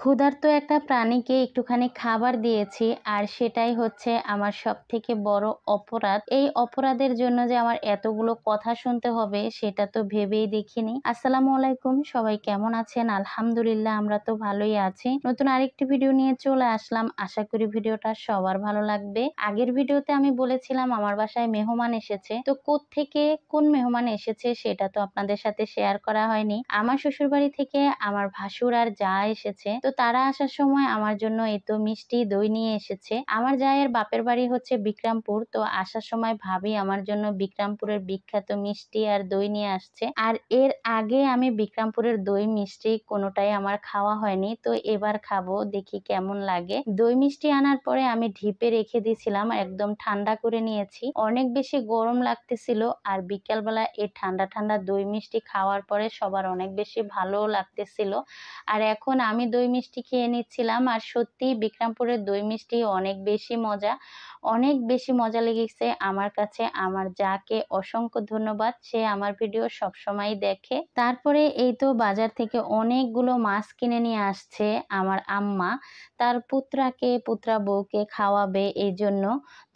ক্ষুধার্ত একটা প্রাণীকে একটুখানি খাবার দিয়েছি, আর সেটাই হচ্ছে আমার সবথেকে বড় অপরাধ। এই অপরাধের জন্য যে আমার এতগুলো কথা শুনতে হবে সেটা তো ভেবেই দেখিনি। আসসালামু আলাইকুম, সবাই কেমন আছেন? আলহামদুলিল্লাহ, আমরা তো ভালোই আছি। নতুন আরেকটি ভিডিও নিয়ে চলে আসলাম। আশা করি ভিডিওটা সবার ভালো লাগবে। আগের ভিডিওতে আমি বলেছিলাম আমার বাসায় মেহমান এসেছে, তো কোত্থেকে কোন মেহমান এসেছে সেটা তো আপনাদের সাথে শেয়ার করা হয়নি। আমার শ্বশুরবাড়ি থেকে আমার ভাসুর আর যা এসেছে, তো তারা আসার সময় আমার জন্য এই তো মিষ্টি দই নিয়ে এসেছে। আমার জায়ের বাপের বাড়ি হচ্ছে বিক্রমপুর, তো আসার সময় ভাবি আমার জন্য বিক্রমপুরের বিখ্যাত মিষ্টি আর দই নিয়ে আসছে। আর এর আগে আমি বিক্রমপুরের দই মিষ্টি কোনোটাই আমার খাওয়া হয়নি, তো এবার খাবো, দেখি কেমন লাগে। দই মিষ্টি আনার পরে আমি ঢিপে রেখে দিয়েছিলাম, একদম ঠান্ডা করে নিয়েছি। অনেক বেশি গরম লাগতেছিল, আর বিকেলবেলা এই ঠান্ডা ঠান্ডা দই মিষ্টি খাওয়ার পরে সবার অনেক বেশি ভালো লাগতেছিল। আর এখন আমি দই মিষ্টি খেয়ে নিচ্ছিলাম, আর সত্যি বিক্রমপুরের দই মিষ্টি অনেক বেশি মজা, অনেক বেশি মজা লেগেছে আমার কাছে। আমার যাকে অসংখ্য ধন্যবাদ, সে আমার ভিডিও সবসময় দেখে। তারপরে এই তো বাজার থেকে অনেকগুলো মাছ কিনে নিয়ে আসছে আমার আম্মা, তার পুত্রা বউকে খাওয়াবে এই জন্য।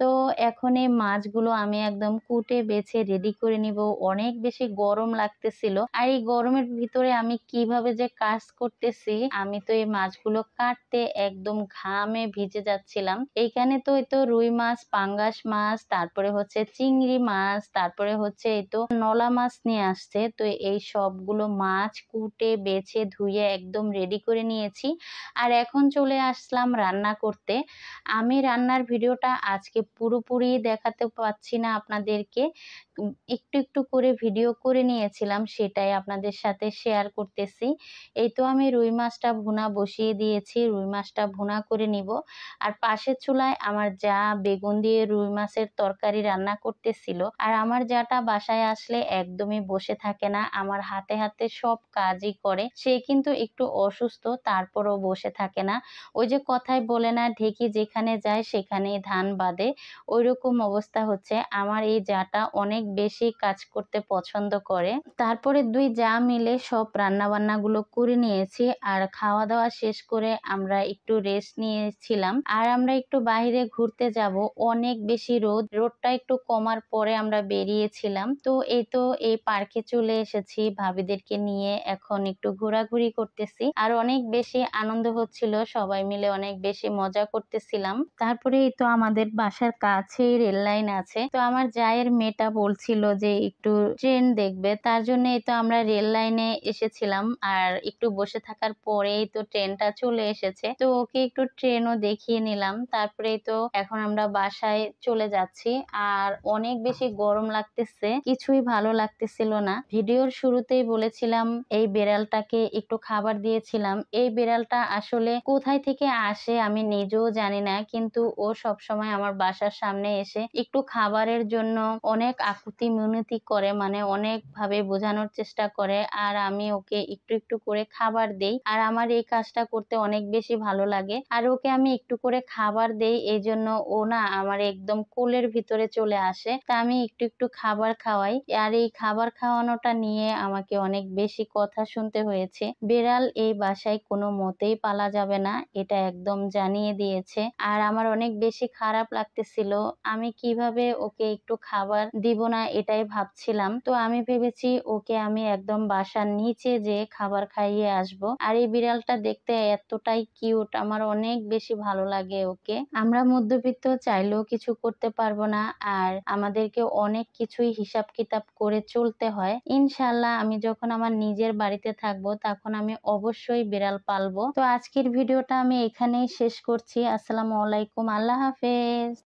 তো এখন এই মাছগুলো আমি একদম কুটে বেছে রেডি করে নিব। অনেক বেশি গরম লাগতেছিল, আর এই গরমের ভিতরে আমি কিভাবে যে কাজ করতেছি, আমি তো এই মাছগুলো কাটতে একদম ঘামে ভিজে যাচ্ছিলাম। এইখানে তো এই তো রুই মাছ, পাঙ্গাস মাছ, তারপরে হচ্ছে চিংড়ি মাছ, তারপরে হচ্ছে এই তো নলা মাছ নিয়ে আসছে। তো এই সবগুলো মাছ কুটে বেছে ধুয়ে একদম রেডি করে নিয়েছি, আর এখন চলে আসলাম রান্না করতে। আমি রান্নার ভিডিওটা আজকে পুরোপুরি দেখাতে পাচ্ছি না আপনাদেরকে, একটু একটু করে ভিডিও করে নিয়েছিলাম, সেটাই আপনাদের সাথে শেয়ার করতেছি। এই তো আমি রুই মাছটা ভুনা বসিয়ে দিয়েছি, রুই মাছটা ভুনা করে নিব। আর পাশের চুলায় আমার যা বেগুন দিয়ে রুই মাছের তরকারি রান্না করতেছিল। আর আমার যাটা বাসায় আসলে একদমই বসে থাকে না, আমার হাতে হাতে সব কাজই করে। সে কিন্তু একটু অসুস্থ, তারপরও বসে থাকে না। ওই যে কথায় বলে না, ঢেকি যেখানে যায় সেখানেই ধান বাঁধে, ওইরকম অবস্থা হচ্ছে। আমার এই যাটা অনেক বেশি কাজ করতে পছন্দ করে। তারপরে দুই যা মিলে সব রান্না বান্নাগুলো করে নিয়েছি, আর খাওয়া দাওয়া শেষ করে আমরা একটু রেস্ট নিয়েছিলাম। আর আমরা একটু বাইরে ঘুরতে যাব, অনেক বেশি রোদটা একটু কমার পরে আমরা বেরিয়েছিলাম। তো এই তো এই পার্কে চলে এসেছি ভাবিদেরকে নিয়ে, এখন একটু ঘোরাঘুরি করতেছি, আর অনেক বেশি আনন্দ হচ্ছিল, সবাই মিলে অনেক বেশি মজা করতেছিলাম। তারপরে এই তো আমাদের বাসার কাছেই রেল লাইন আছে, তো আমার জায়ের মেয়েটা বলছিল যে একটু ট্রেন দেখবে, তার জন্য এই তো আমরা রেল লাইনে এসেছিলাম। আর একটু বসে থাকার পরেই তো ট্রেনটা চলে এসেছে, তো ওকে একটু ট্রেনও দেখিয়ে নিলাম। তারপরে তো এখন আমরা বাসায় চলে যাচ্ছি, আর অনেক বেশি গরম লাগতেছে, কিছুই ভালো লাগতেছিল না। ভিডিওর শুরুতেই বলেছিলাম এই বিড়ালটাকে একটু খাবার দিয়েছিলাম। এই বিড়ালটা আসলে কোথায় থেকে আসে আমি নিজেও জানি না, কিন্তু ও সবসময় আমার বাসার সামনে এসে একটু খাবারের জন্য অনেক আকুতি মিনতি করে, মানে অনেক ভাবে বোঝানোর চেষ্টা করে, আর আমি ওকে একটু একটু করে খাবার দেই। আর আমার এই কাজটা করতে অনেক বেশি ভালো লাগে, আর ওকে আমি একটু করে খাবার দেই, এই জন্য ও না আমার একদম কোলের ভিতরে চলে আসে। তা আমি একটু একটু খাবার খাওয়াই, আর এই খাবার খাওয়ানোটা নিয়ে আমাকে অনেক বেশি কথা শুনতে হয়েছে। বিড়াল এই বাসায় কোনো মতেই পালা যাবে না, এটা একদম জানিয়ে দিয়েছে। আর আমার অনেক বেশি খারাপ লাগতেছিল, আমি কিভাবে ওকে একটু খাবার দিব না এটাই ভাবছিলাম। তো আমি ভেবেছি ওকে আমি একদম বাসার নিচে যে খাবার খাইয়ে আসব। আর এই বিড়ালটা দেখতে এতটাই কিউট, আমার অনেক বেশি ভালো লাগে ওকে। আমরা মধ্যবিত্ত, চাইলেও কিছু করতে পারবো না, আর আমাদেরকে অনেক কিছুই হিসাব কিতাব করে চলতে হয়। ইনশাল্লাহ আমি যখন আমার নিজের বাড়িতে থাকবো তখন আমি অবশ্যই বিড়াল পালবো। তো আজকের ভিডিওটা আমি এখানেই শেষ করছি। আসসালামু আলাইকুম, আল্লাহ হাফেজ।